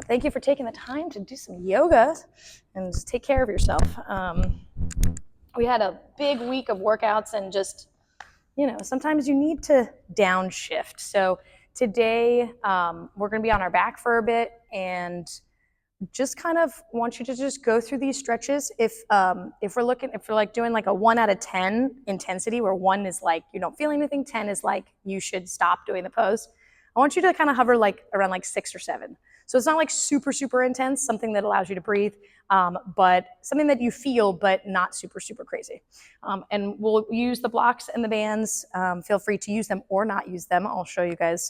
Thank you for taking the time to do some yoga and just take care of yourself. We had a big week of workouts and just, sometimes you need to downshift. So today we're going to be on our back for a bit and just kind of want you to just go through these stretches. If we're like doing like a 1 out of 10 intensity, where 1 is like you don't feel anything, 10 is like you should stop doing the pose. I want you to kind of hover like around like 6 or 7. So it's not like super, super intense, something that allows you to breathe, but something that you feel, but not super, super crazy. And we'll use the blocks and the bands. Feel free to use them or not use them. I'll show you guys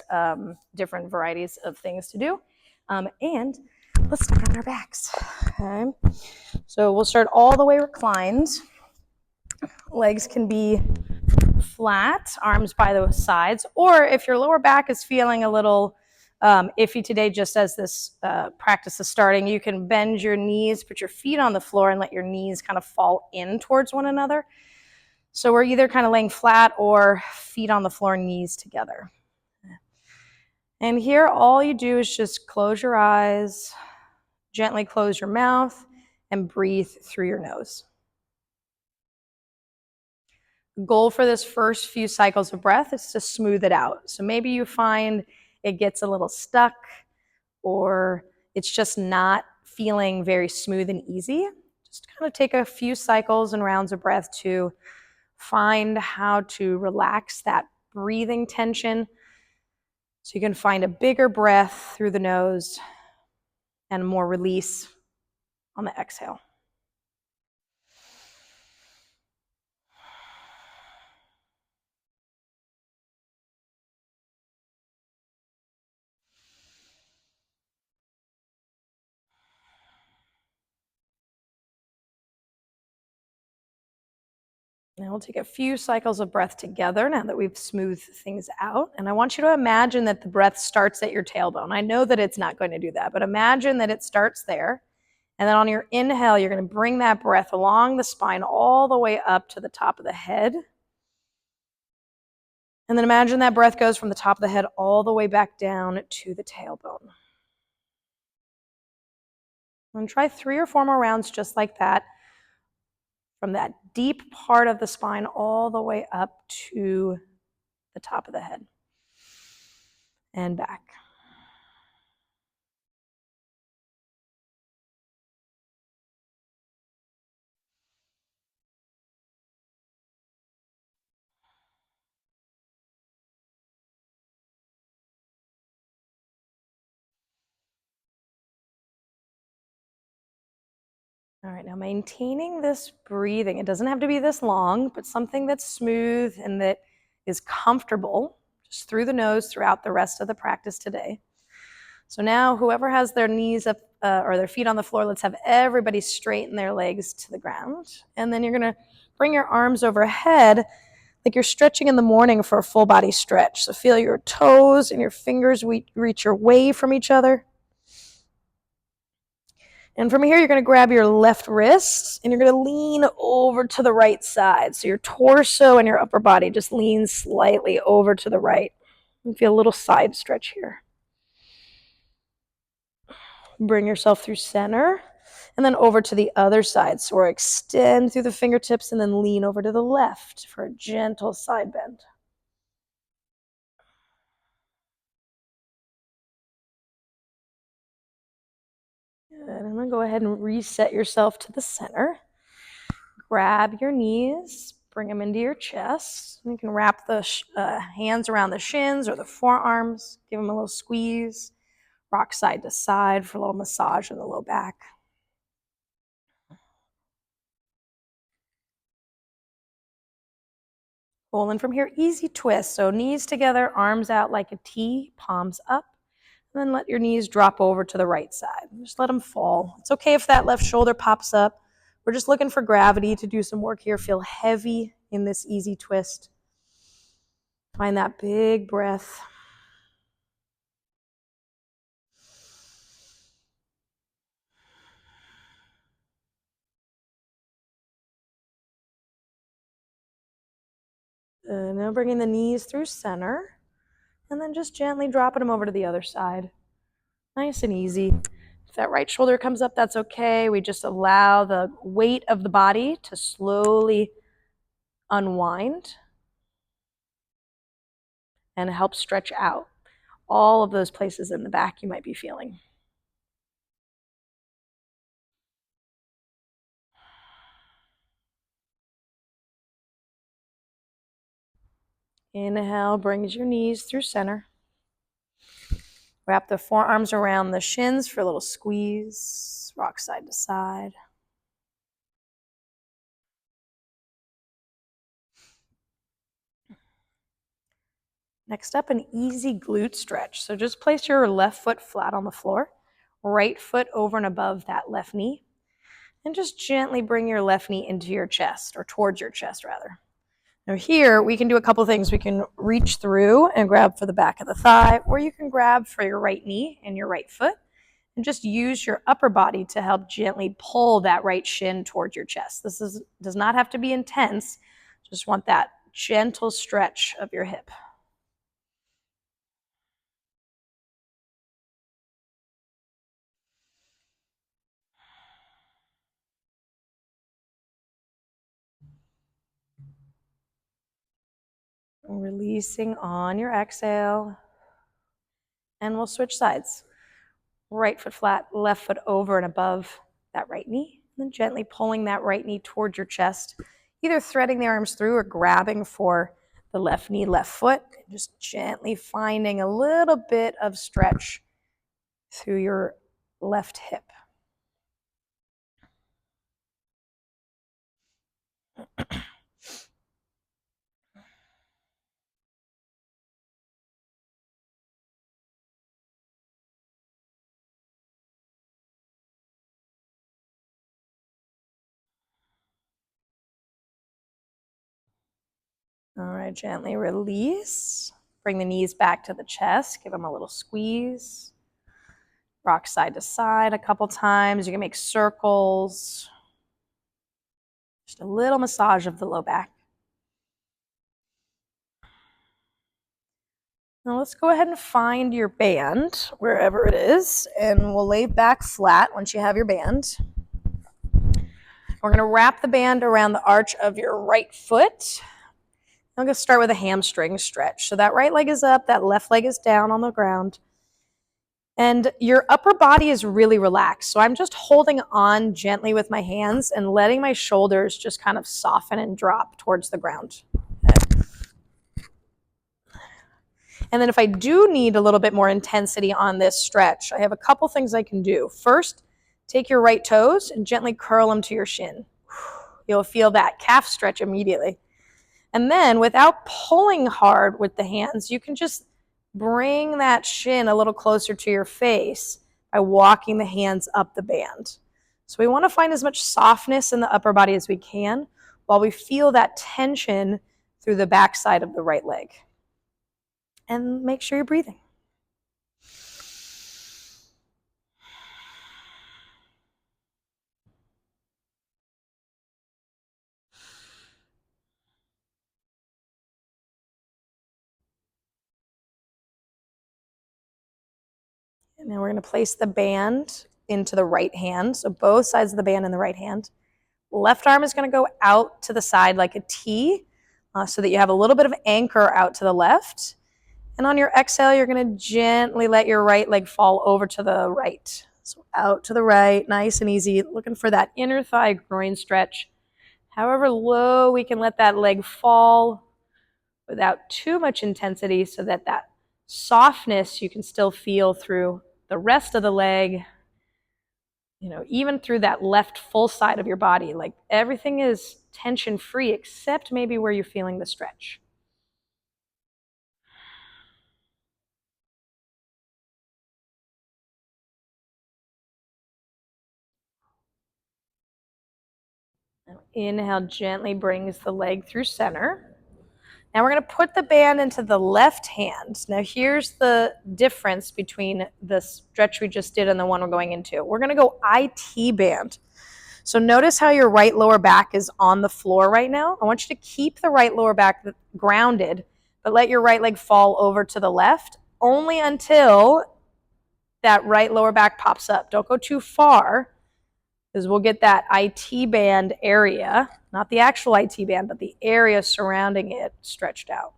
different varieties of things to do. And let's start on our backs. Okay. So we'll start all the way reclined. Legs can be flat, arms by the sides, or if your lower back is feeling a little iffy today, just as this practice is starting, you can bend your knees, put your feet on the floor, and let your knees kind of fall in towards one another. So we're either kind of laying flat or feet on the floor, knees together. And here, all you do is just close your eyes, gently close your mouth, and breathe through your nose. The goal for this first few cycles of breath is to smooth it out. So maybe you find it gets a little stuck or it's just not feeling very smooth and easy. Just kind of take a few cycles and rounds of breath to find how to relax that breathing tension so you can find a bigger breath through the nose and more release on the exhale. Now we'll take a few cycles of breath together now that we've smoothed things out. And I want you to imagine that the breath starts at your tailbone. I know that it's not going to do that, but imagine that it starts there. And then on your inhale, you're going to bring that breath along the spine all the way up to the top of the head. And then imagine that breath goes from the top of the head all the way back down to the tailbone. And try 3 or 4 more rounds just like that. From that deep part of the spine all the way up to the top of the head and back. All right, now maintaining this breathing. It doesn't have to be this long, but something that's smooth and that is comfortable just through the nose throughout the rest of the practice today. So now whoever has their knees up or their feet on the floor, let's have everybody straighten their legs to the ground. And then you're going to bring your arms overhead like you're stretching in the morning for a full body stretch. So feel your toes and your fingers reach away from each other. And from here, you're going to grab your left wrist and you're going to lean over to the right side. So your torso and your upper body just lean slightly over to the right. You feel a little side stretch here. Bring yourself through center and then over to the other side. So we're extend through the fingertips and then lean over to the left for a gentle side bend. Good. And then go ahead and reset yourself to the center. Grab your knees, bring them into your chest. You can wrap the hands around the shins or the forearms. Give them a little squeeze. Rock side to side for a little massage in the low back. Cool. And from here, easy twist. So knees together, arms out like a T, palms up. And then let your knees drop over to the right side. Just let them fall. It's okay if that left shoulder pops up. We're just looking for gravity to do some work here. Feel heavy in this easy twist. Find that big breath. Now bringing the knees through center. And then just gently dropping them over to the other side. Nice and easy. that right shoulder comes up, that's okay. We just allow the weight of the body to slowly unwind and help stretch out all of those places in the back you might be feeling. Inhale, brings your knees through center. Wrap the forearms around the shins for a little squeeze. Rock side to side. Next up, an easy glute stretch. So just place your left foot flat on the floor, right foot over and above that left knee, and just gently bring your left knee into your chest, or towards your chest rather. Now here, we can do a couple things. We can reach through and grab for the back of the thigh, or you can grab for your right knee and your right foot, and just use your upper body to help gently pull that right shin towards your chest. This does not have to be intense. Just want that gentle stretch of your hip. Releasing on your exhale. And we'll switch sides. Right foot flat, left foot over and above that right knee. And then gently pulling that right knee towards your chest, either threading the arms through or grabbing for the left knee, left foot. Just gently finding a little bit of stretch through your left hip. All right, gently release. Bring the knees back to the chest. Give them a little squeeze. Rock side to side a couple times. You can make circles. Just a little massage of the low back. Now let's go ahead and find your band, wherever it is, and we'll lay back flat once you have your band. We're going to wrap the band around the arch of your right foot. I'm going to start with a hamstring stretch. So that right leg is up, that left leg is down on the ground. And your upper body is really relaxed. So I'm just holding on gently with my hands and letting my shoulders just kind of soften and drop towards the ground. And then if I do need a little bit more intensity on this stretch, I have a couple things I can do. First, take your right toes and gently curl them to your shin. You'll feel that calf stretch immediately. And then without pulling hard with the hands, you can just bring that shin a little closer to your face by walking the hands up the band. So we want to find as much softness in the upper body as we can while we feel that tension through the backside of the right leg. And make sure you're breathing. And then we're going to place the band into the right hand. So both sides of the band in the right hand. Left arm is going to go out to the side like a T so that you have a little bit of anchor out to the left. And on your exhale, you're going to gently let your right leg fall over to the right. So out to the right, nice and easy. Looking for that inner thigh groin stretch. However low we can let that leg fall without too much intensity so that that softness you can still feel through the rest of the leg, even through that left full side of your body. Like everything is tension free except maybe where you're feeling the stretch. Now inhale, gently brings the leg through center. Now we're going to put the band into the left hand. Now here's the difference between the stretch we just did and the one we're going into. We're going to go IT band. So notice how your right lower back is on the floor right now. I want you to keep the right lower back grounded, but let your right leg fall over to the left only until that right lower back pops up. Don't go too far, because we'll get that IT band area, not the actual IT band, but the area surrounding it stretched out.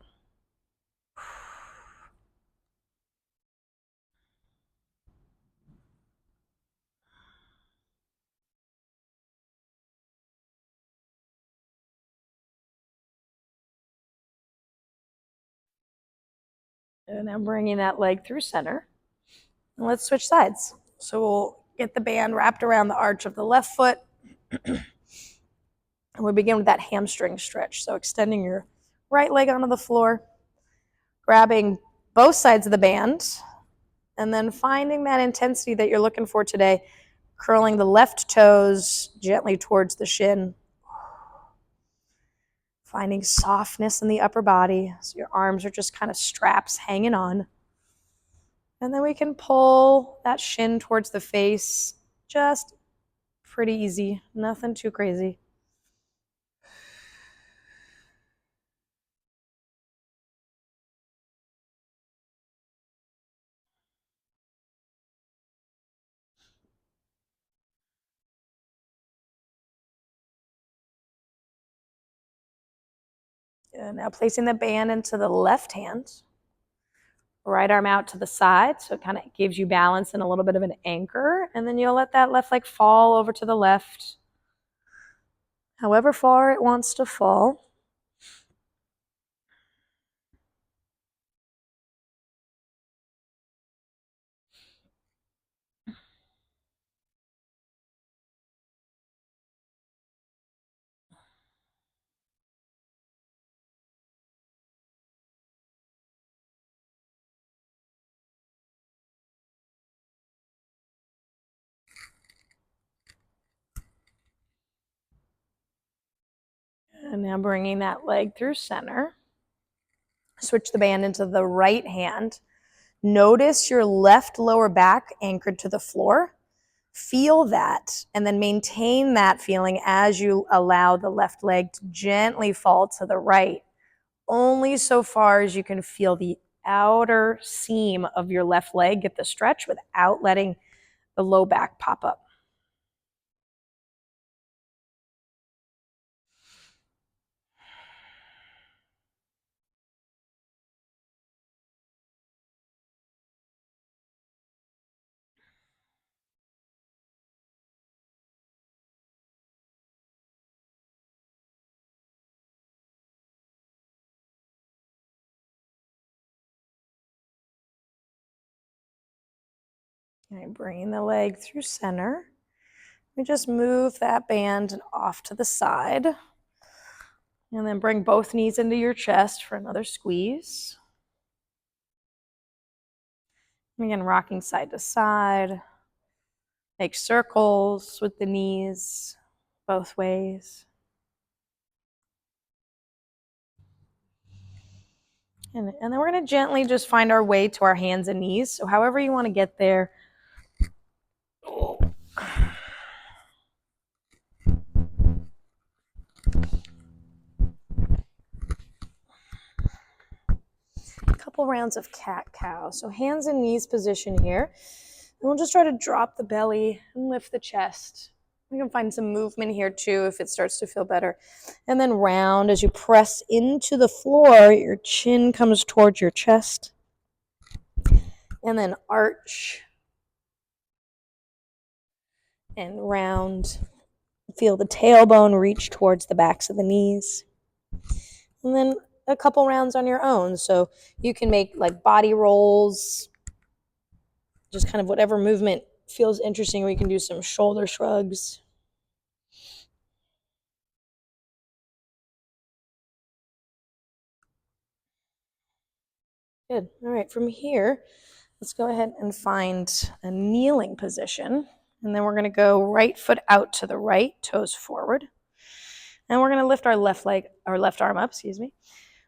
And then bringing that leg through center. And let's switch sides. So we'll get the band wrapped around the arch of the left foot. And we begin with that hamstring stretch. So extending your right leg onto the floor, grabbing both sides of the band, and then finding that intensity that you're looking for today, curling the left toes gently towards the shin, finding softness in the upper body, so your arms are just kind of straps hanging on. And then we can pull that shin towards the face, just pretty easy, nothing too crazy. And now placing the band into the left hand, right arm out to the side, so it kind of gives you balance and a little bit of an anchor, and then you'll let that left leg fall over to the left, however far it wants to fall. And now bringing that leg through center. Switch the band into the right hand. Notice your left lower back anchored to the floor. Feel that, and then maintain that feeling as you allow the left leg to gently fall to the right, only so far as you can feel the outer seam of your left leg get the stretch without letting the low back pop up. Okay, bringing the leg through center. We just move that band off to the side. And then bring both knees into your chest for another squeeze. Again, rocking side to side. Make circles with the knees both ways. And then we're going to gently just find our way to our hands and knees. So however you want to get there. A couple rounds of cat-cow. So hands and knees position here. And we'll just try to drop the belly and lift the chest. We can find some movement here too if it starts to feel better. And then round as you press into the floor, your chin comes towards your chest. And then arch and round. Feel the tailbone reach towards the backs of the knees. And then a couple rounds on your own. So you can make like body rolls, just kind of whatever movement feels interesting, or you can do some shoulder shrugs. Good. All right, from here, let's go ahead and find a kneeling position. And then we're going to go right foot out to the right, toes forward. And we're going to lift our left arm up,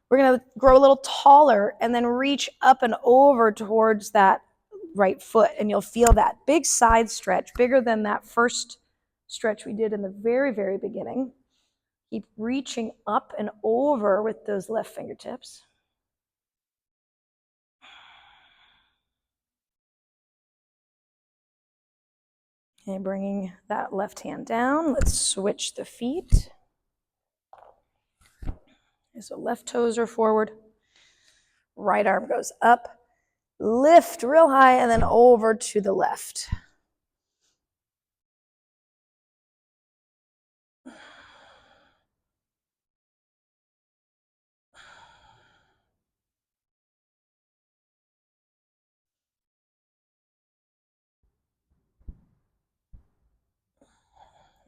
We're going to grow a little taller and then reach up and over towards that right foot. And you'll feel that big side stretch, bigger than that first stretch we did in the very, very beginning. Keep reaching up and over with those left fingertips. Okay, bringing that left hand down. Let's switch the feet. Okay, so left toes are forward. Right arm goes up. Lift real high and then over to the left.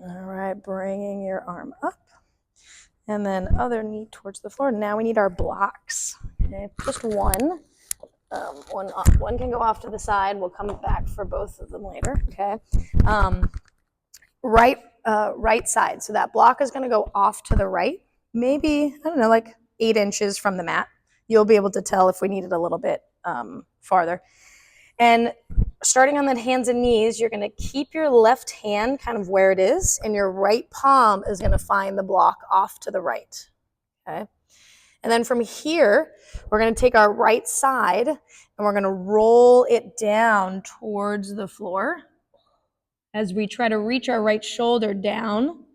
All right, bringing your arm up. And then other knee towards the floor. Now we need our blocks. Okay, just one. One can go off to the side. We'll come back for both of them later. Okay. Right side. So that block is going to go off to the right. Maybe, I don't know, like 8 inches from the mat. You'll be able to tell if we need it a little bit farther. And starting on the hands and knees, you're going to keep your left hand kind of where it is, and your right palm is going to find the block off to the right. Okay. And then from here, we're going to take our right side and we're going to roll it down towards the floor as we try to reach our right shoulder down.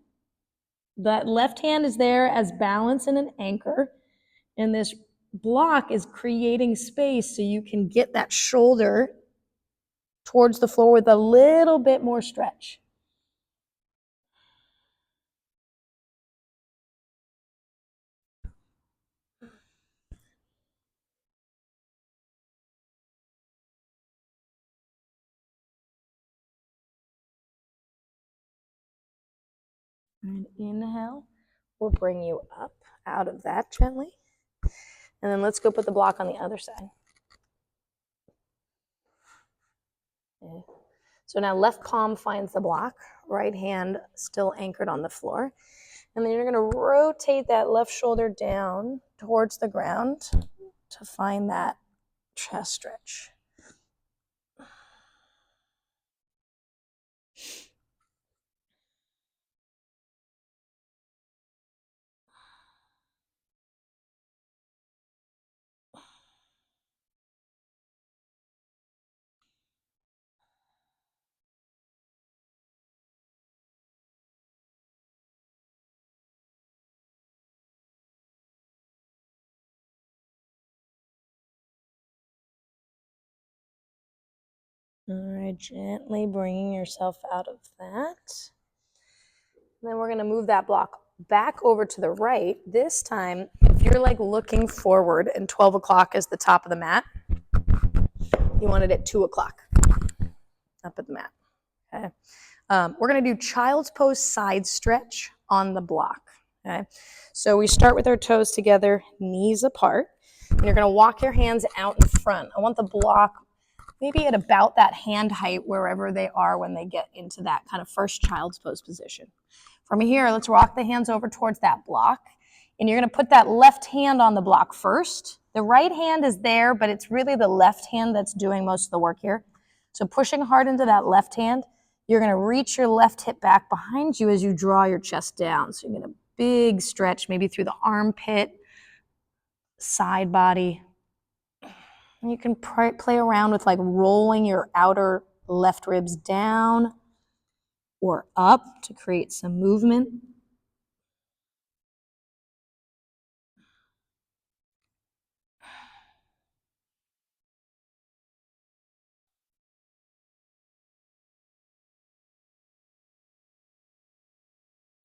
That left hand is there as balance and an anchor. And this block is creating space so you can get that shoulder towards the floor with a little bit more stretch. And inhale will bring you up out of that gently. And then let's go put the block on the other side. Okay. So now left palm finds the block, right hand still anchored on the floor. And then you're going to rotate that left shoulder down towards the ground to find that chest stretch. All right, gently bringing yourself out of that. And then we're going to move that block back over to the right. This time, if you're like looking forward and 12 o'clock is the top of the mat, you want it at 2 o'clock up at the mat. Okay. We're going to do child's pose side stretch on the block. Okay. So we start with our toes together, knees apart. And you're going to walk your hands out in front. I want the block maybe at about that hand height wherever they are when they get into that kind of first child's pose position. From here, let's rock the hands over towards that block. And you're going to put that left hand on the block first. The right hand is there, but it's really the left hand that's doing most of the work here. So pushing hard into that left hand, you're going to reach your left hip back behind you as you draw your chest down. So you're going to big stretch, maybe through the armpit, side body. And you can play around with like rolling your outer left ribs down or up to create some movement.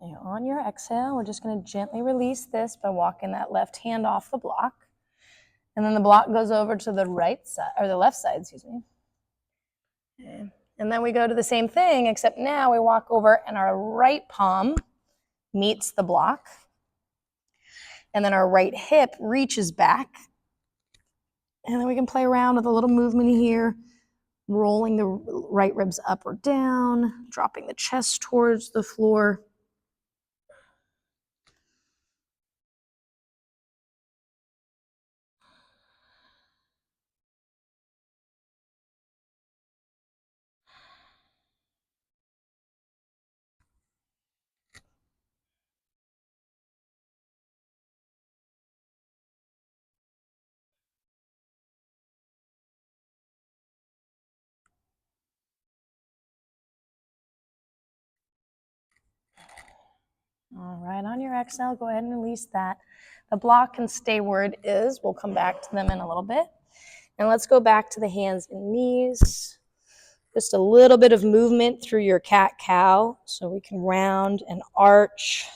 And on your exhale, we're just going to gently release this by walking that left hand off the block. And then the block goes over to the right side, or the left side, excuse me. Okay. And then we go to the same thing, except now we walk over and our right palm meets the block. And then our right hip reaches back. And then we can play around with a little movement here, rolling the right ribs up or down, dropping the chest towards the floor. All right, on your exhale, go ahead and release that. The block can stay where it is. We'll come back to them in a little bit. And let's go back to the hands and knees. Just a little bit of movement through your cat-cow so we can round and arch.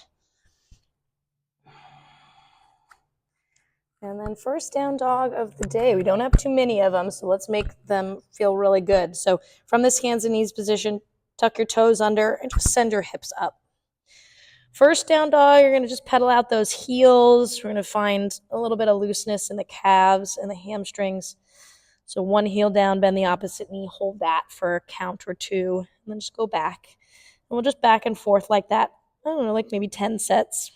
And then first down dog of the day. We don't have too many of them, so let's make them feel really good. So from this hands and knees position, tuck your toes under and just send your hips up. First down dog, you're going to just pedal out those heels. We're going to find a little bit of looseness in the calves and the hamstrings. So one heel down, bend the opposite knee, hold that for a count or two, and then just go back. And we'll just back and forth like that. I don't know, like maybe 10 sets.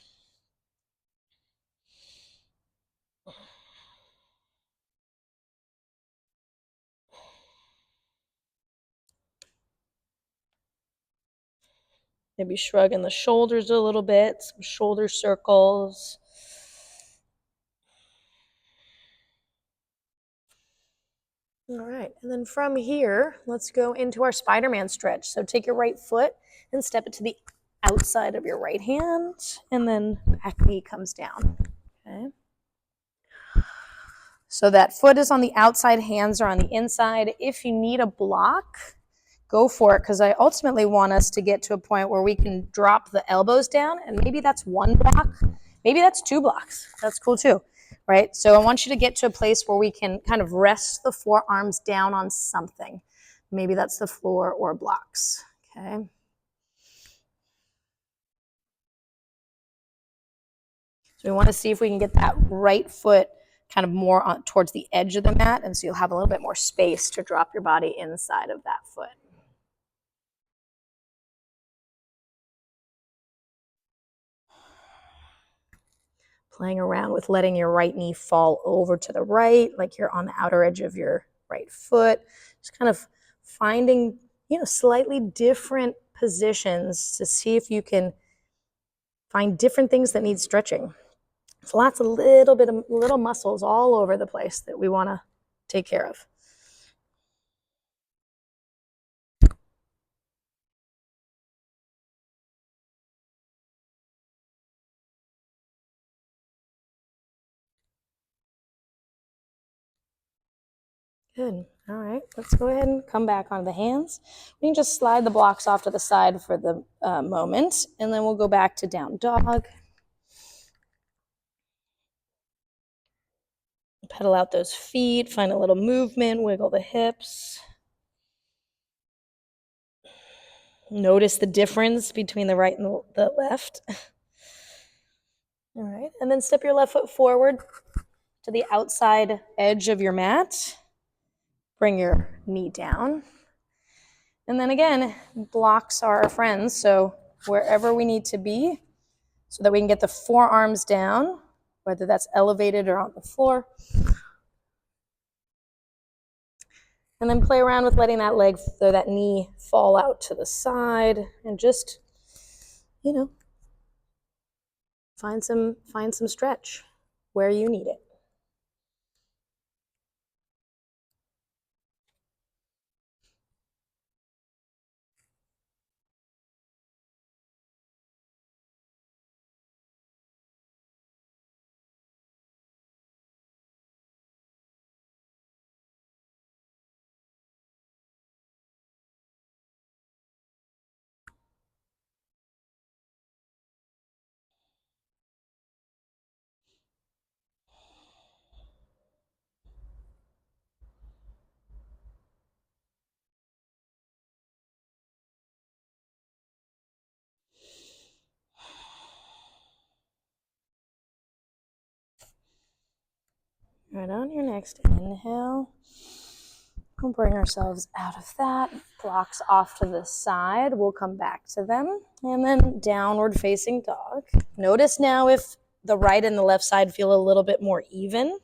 Maybe shrugging the shoulders a little bit, some shoulder circles. All right, and then from here, let's go into our Spiderman stretch. So take your right foot and step it to the outside of your right hand, and then back knee comes down. Okay. So that foot is on the outside, hands are on the inside. If you need a block, go for it, because I ultimately want us to get to a point where we can drop the elbows down, and maybe that's one block, maybe that's 2 blocks. That's cool too, right? So I want you to get to a place where we can kind of rest the forearms down on something. Maybe that's the floor or blocks, okay? So we want to see if we can get that right foot kind of more on, towards the edge of the mat, and so you'll have a little bit more space to drop your body inside of that foot. Playing around with letting your right knee fall over to the right, like you're on the outer edge of your right foot. Just kind of finding, slightly different positions to see if you can find different things that need stretching. So lots of little muscles all over the place that we want to take care of. Good. All right, let's go ahead and come back onto the hands. We can just slide the blocks off to the side for the moment, and then we'll go back to down dog. Pedal out those feet, find a little movement, wiggle the hips. Notice the difference between the right and the left. All right, and then step your left foot forward to the outside edge of your mat. Bring your knee down. And then again, blocks are our friends, so wherever we need to be so that we can get the forearms down, whether that's elevated or on the floor. And then play around with letting that leg, or that knee, fall out to the side, and just, find some stretch where you need it. Right, on your next inhale, we'll bring ourselves out of that. Blocks off to the side. We'll come back to them. And then downward facing dog. Notice now if the right and the left side feel a little bit more even.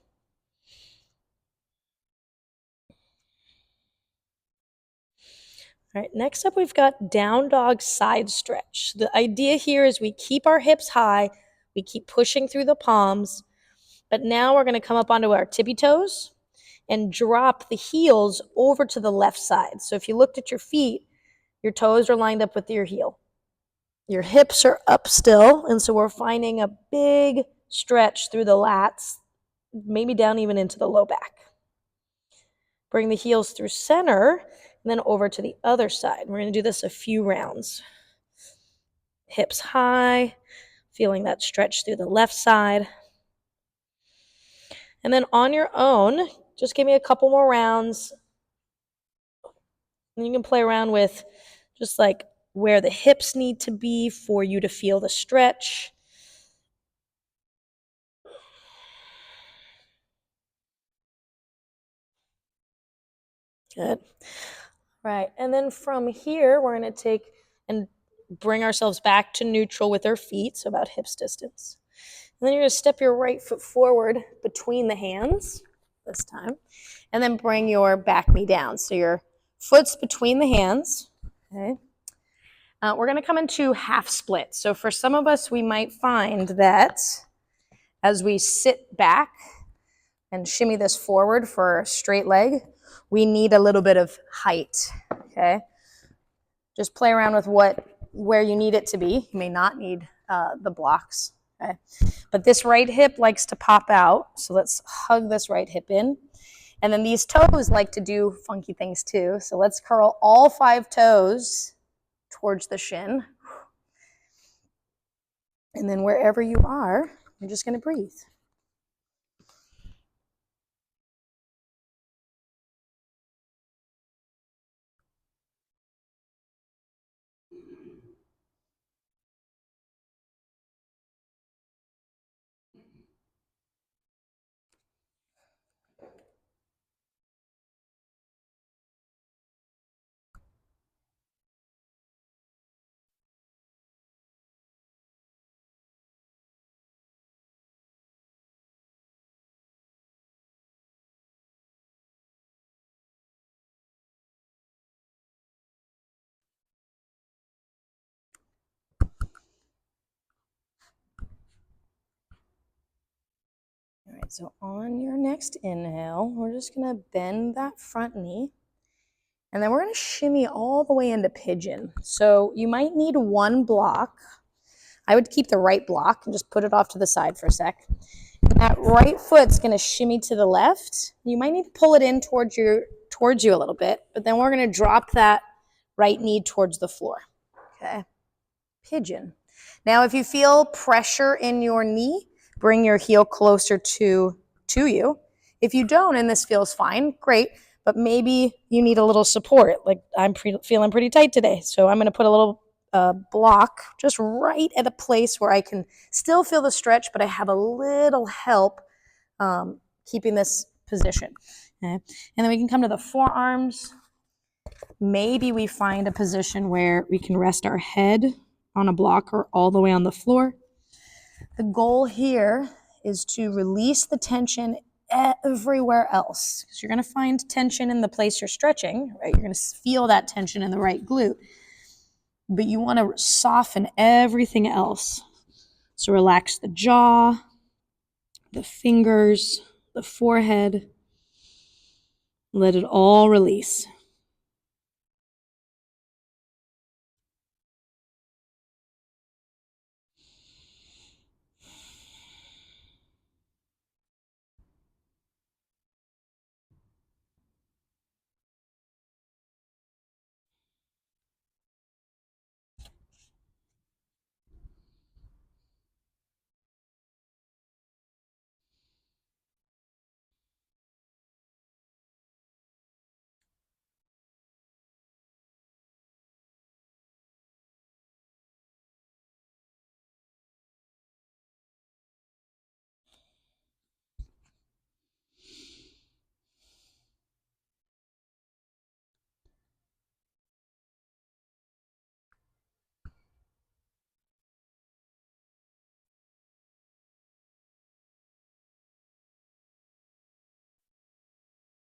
All right, next up we've got Downdog Side Stretch. The idea here is we keep our hips high, we keep pushing through the palms, but now we're going to come up onto our tippy toes and drop the heels over to the left side. So if you looked at your feet, your toes are lined up with your heel. Your hips are up still, and so we're finding a big stretch through the lats, maybe down even into the low back. Bring the heels through center, and then over to the other side. We're going to do this a few rounds. Hips high, feeling that stretch through the left side. And then on your own, just give me a couple more rounds. And you can play around with just like where the hips need to be for you to feel the stretch. Good. Right. And then from here, we're going to take and bring ourselves back to neutral with our feet, so about hips distance. And then you're going to step your right foot forward between the hands this time. And then bring your back knee down. So your foot's between the hands. Okay. We're going to come into half split. So for some of us, we might find that as we sit back and shimmy this forward for a straight leg, we need a little bit of height, okay? Just play around with where you need it to be. You may not need the blocks, okay? But this right hip likes to pop out, so let's hug this right hip in. And then these toes like to do funky things too, so let's curl all 5 toes towards the shin. And then wherever you are, you're just gonna breathe. All right, so on your next inhale, we're just gonna bend that front knee, and then we're gonna shimmy all the way into pigeon. So you might need one block. I would keep the right block and just put it off to the side for a sec. And that right foot's gonna shimmy to the left. You might need to pull it in towards you a little bit, but then we're gonna drop that right knee towards the floor, okay? Pigeon. Now, if you feel pressure in your knee, bring your heel closer to you. If you don't, and this feels fine, great, but maybe you need a little support. Like I'm feeling pretty tight today, so I'm going to put a little block just right at a place where I can still feel the stretch, but I have a little help keeping this position. Okay? And then we can come to the forearms. Maybe we find a position where we can rest our head on a block or all the way on the floor. The goal here is to release the tension everywhere else. So you're going to find tension in the place you're stretching, right? You're going to feel that tension in the right glute, but you want to soften everything else. So relax the jaw, the fingers, the forehead. Let it all release.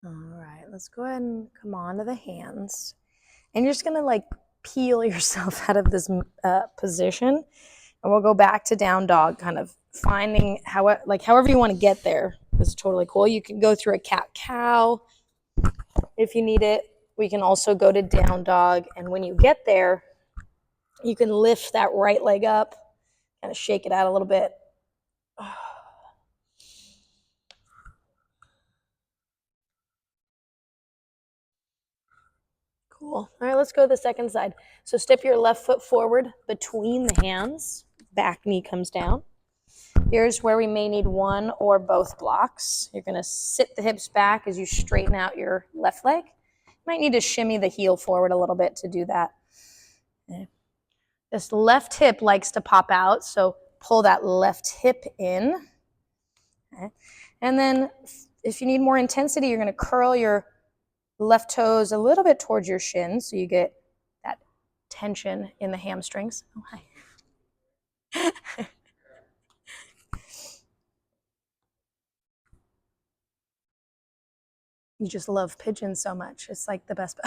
All right, let's go ahead and come on to the hands. And you're just gonna like peel yourself out of this position. And we'll go back to down dog, kind of finding however you want to get there. This is totally cool. You can go through a cat-cow if you need it. We can also go to down dog. And when you get there, You can lift that right leg up, kind of shake it out a little bit. Cool. All right, let's go to the second side. So step your left foot forward between the hands. Back knee comes down. Here's where we may need one or both blocks. You're going to sit the hips back as you straighten out your left leg. You might need to shimmy the heel forward a little bit to do that. This left hip likes to pop out, so pull that left hip in. Okay. And then if you need more intensity, you're going to curl your left toes a little bit towards your shins so you get that tension in the hamstrings. Oh, hi. You just love pigeons so much. It's like the best.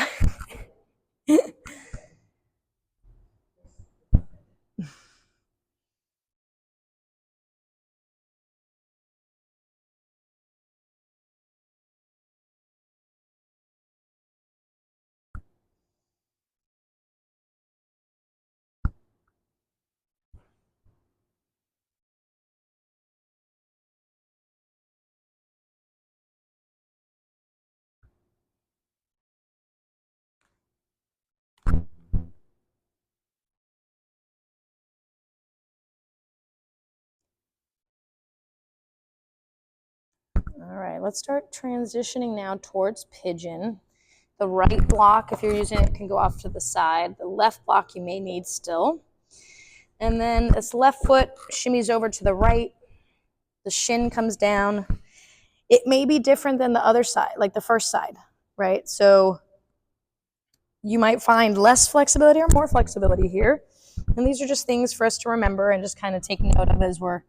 All right, let's start transitioning now towards pigeon. The right block, if you're using it, can go off to the side. The left block you may need still. And then this left foot shimmies over to the right. The shin comes down. It may be different than the other side, like the first side, right? So you might find less flexibility or more flexibility here. And these are just things for us to remember and just kind of take note of as we're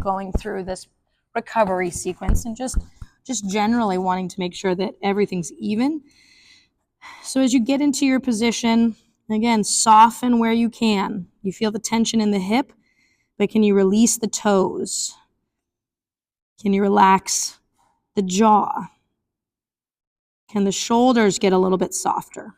going through this recovery sequence, and just generally wanting to make sure that everything's even. So as you get into your position, again, soften where you can. You feel the tension in the hip, but can you release the toes? Can you relax the jaw? Can the shoulders get a little bit softer?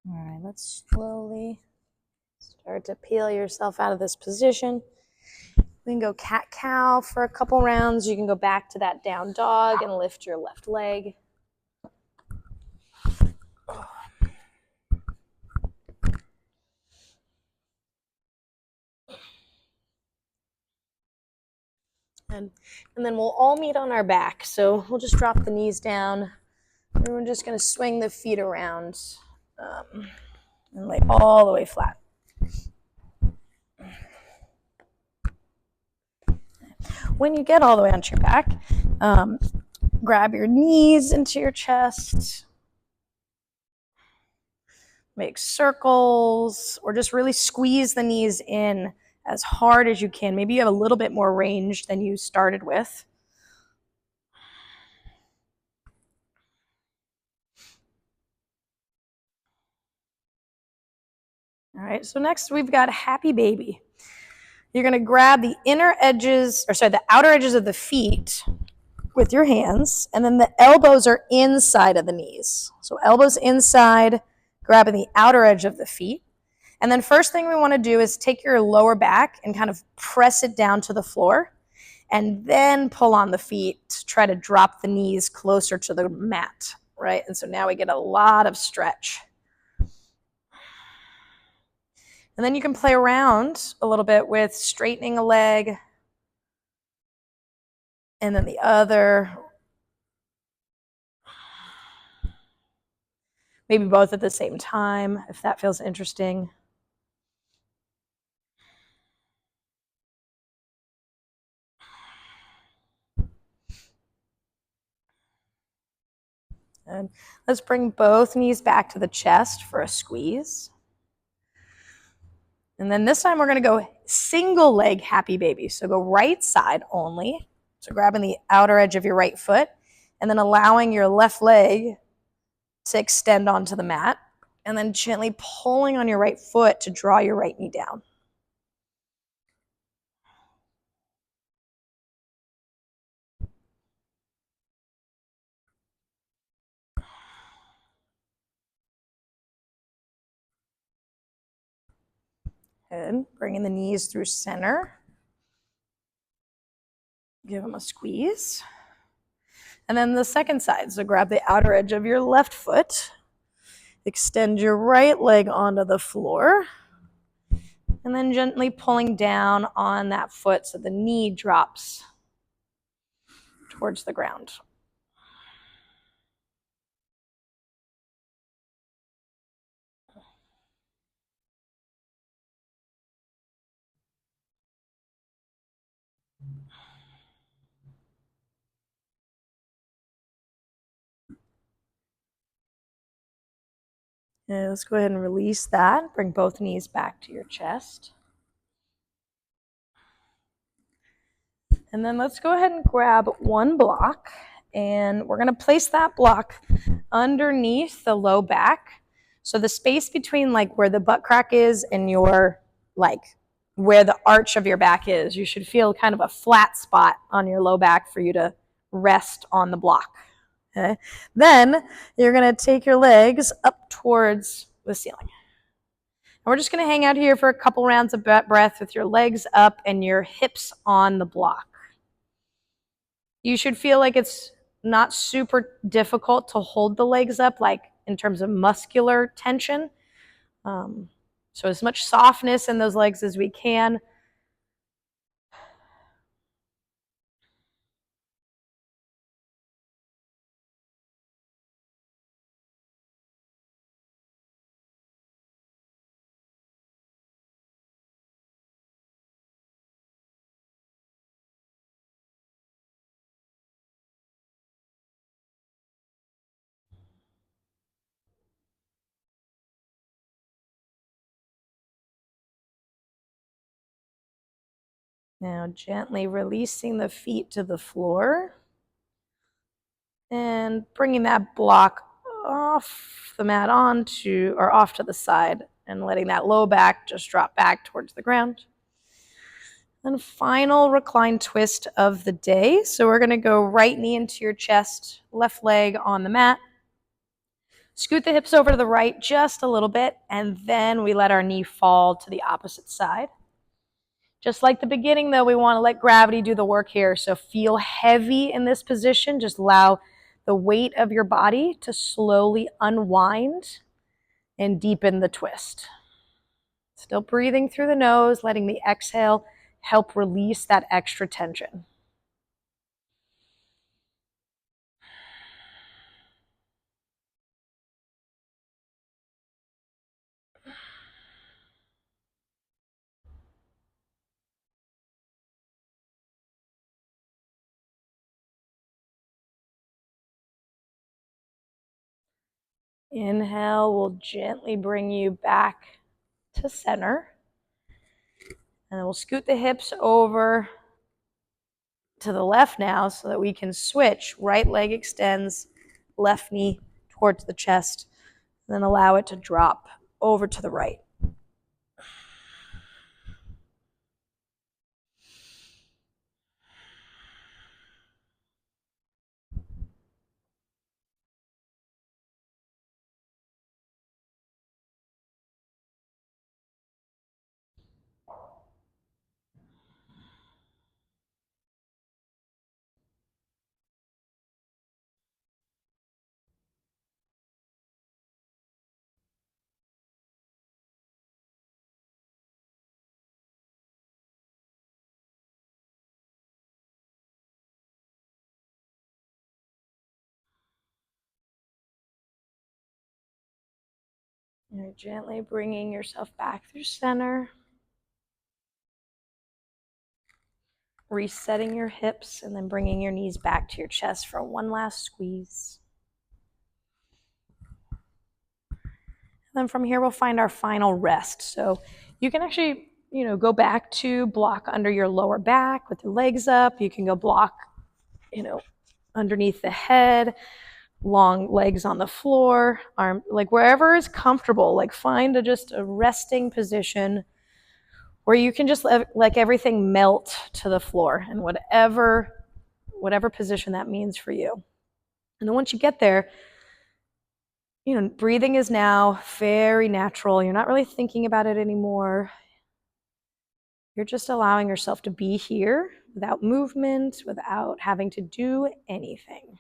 All right, let's slowly start to peel yourself out of this position. We can go cat-cow for a couple rounds. You can go back to that down dog and lift your left leg. And then we'll all meet on our back. So we'll just drop the knees down. And we're just going to swing the feet around and lay all the way flat. When you get all the way onto your back, grab your knees into your chest. Make circles, or just really squeeze the knees in as hard as you can. Maybe you have a little bit more range than you started with. All right, so next we've got happy baby. You're going to grab the the outer edges of the feet with your hands, and then the elbows are inside of the knees. So elbows inside, grabbing the outer edge of the feet. And then first thing we want to do is take your lower back and kind of press it down to the floor, and then pull on the feet to try to drop the knees closer to the mat, right? And so now we get a lot of stretch. And then you can play around a little bit with straightening a leg and then the other. Maybe both at the same time, if that feels interesting. And let's bring both knees back to the chest for a squeeze. And then this time we're going to go single leg happy baby. So go right side only. So grabbing the outer edge of your right foot and then allowing your left leg to extend onto the mat. And then gently pulling on your right foot to draw your right knee down. Good. Bringing the knees through center. Give them a squeeze. And then the second side. So grab the outer edge of your left foot. Extend your right leg onto the floor. And then gently pulling down on that foot so the knee drops towards the ground. And let's go ahead and release that. Bring both knees back to your chest. And then let's go ahead and grab one block. And we're going to place that block underneath the low back. So the space between like where the butt crack is and your like where the arch of your back is, you should feel kind of a flat spot on your low back for you to rest on the block. Okay. Then you're going to take your legs up towards the ceiling. And we're just going to hang out here for a couple rounds of breath with your legs up and your hips on the block. You should feel like it's not super difficult to hold the legs up, like in terms of muscular tension. So as much softness in those legs as we can. Now gently releasing the feet to the floor and bringing that block off the mat off to the side and letting that low back just drop back towards the ground. And final reclined twist of the day. So we're going to go right knee into your chest, left leg on the mat. Scoot the hips over to the right just a little bit, and then we let our knee fall to the opposite side. Just like the beginning, though, we want to let gravity do the work here. So feel heavy in this position. Just allow the weight of your body to slowly unwind and deepen the twist. Still breathing through the nose, letting the exhale help release that extra tension. Inhale will gently bring you back to center. And then we'll scoot the hips over to the left now so that we can switch. Right leg extends, left knee towards the chest, and then allow it to drop over to the right. You're gently bringing yourself back through center. Resetting your hips and then bringing your knees back to your chest for one last squeeze. And then from here, we'll find our final rest. So you can actually, go back to block under your lower back with your legs up. You can go block, underneath the head, long legs on the floor, arm, like wherever is comfortable. Like find just a resting position where you can just let everything melt to the floor, and whatever position that means for you. And then once you get there, breathing is now very natural. You're not really thinking about it anymore. You're just allowing yourself to be here without movement, without having to do anything.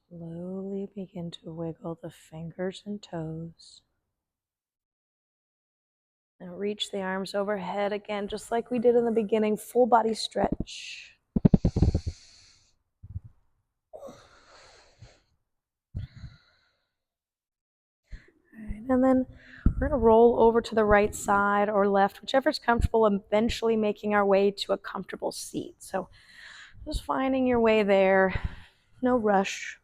Slowly begin to wiggle the fingers and toes. And reach the arms overhead again, just like we did in the beginning, full body stretch. Right, and then we're going to roll over to the right side or left, whichever's comfortable, eventually making our way to a comfortable seat. So just finding your way there, no rush.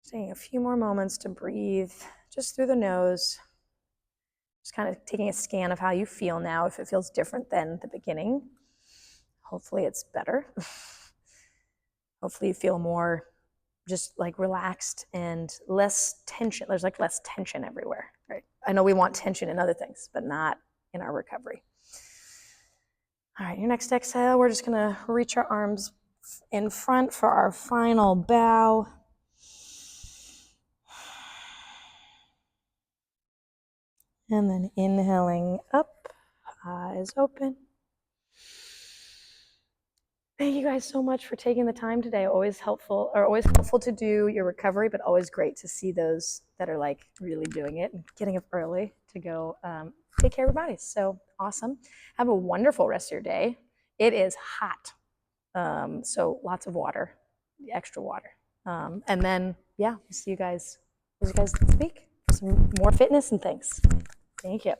Taking a few more moments to breathe just through the nose. Just kind of taking a scan of how you feel now, if it feels different than the beginning. Hopefully it's better. Hopefully you feel more just like relaxed and less tension. There's like less tension everywhere, right? I know we want tension in other things, but not in our recovery. All right, your next exhale, we're just gonna reach our arms in front for our final bow. And then inhaling up, eyes open. Thank you guys so much for taking the time today. Always helpful to do your recovery, but always great to see those that are like really doing it and getting up early to go take care of your bodies. So awesome. Have a wonderful rest of your day. It is hot. So lots of water, extra water. And then, yeah, we'll see you guys next week for some more fitness and things. Thank you.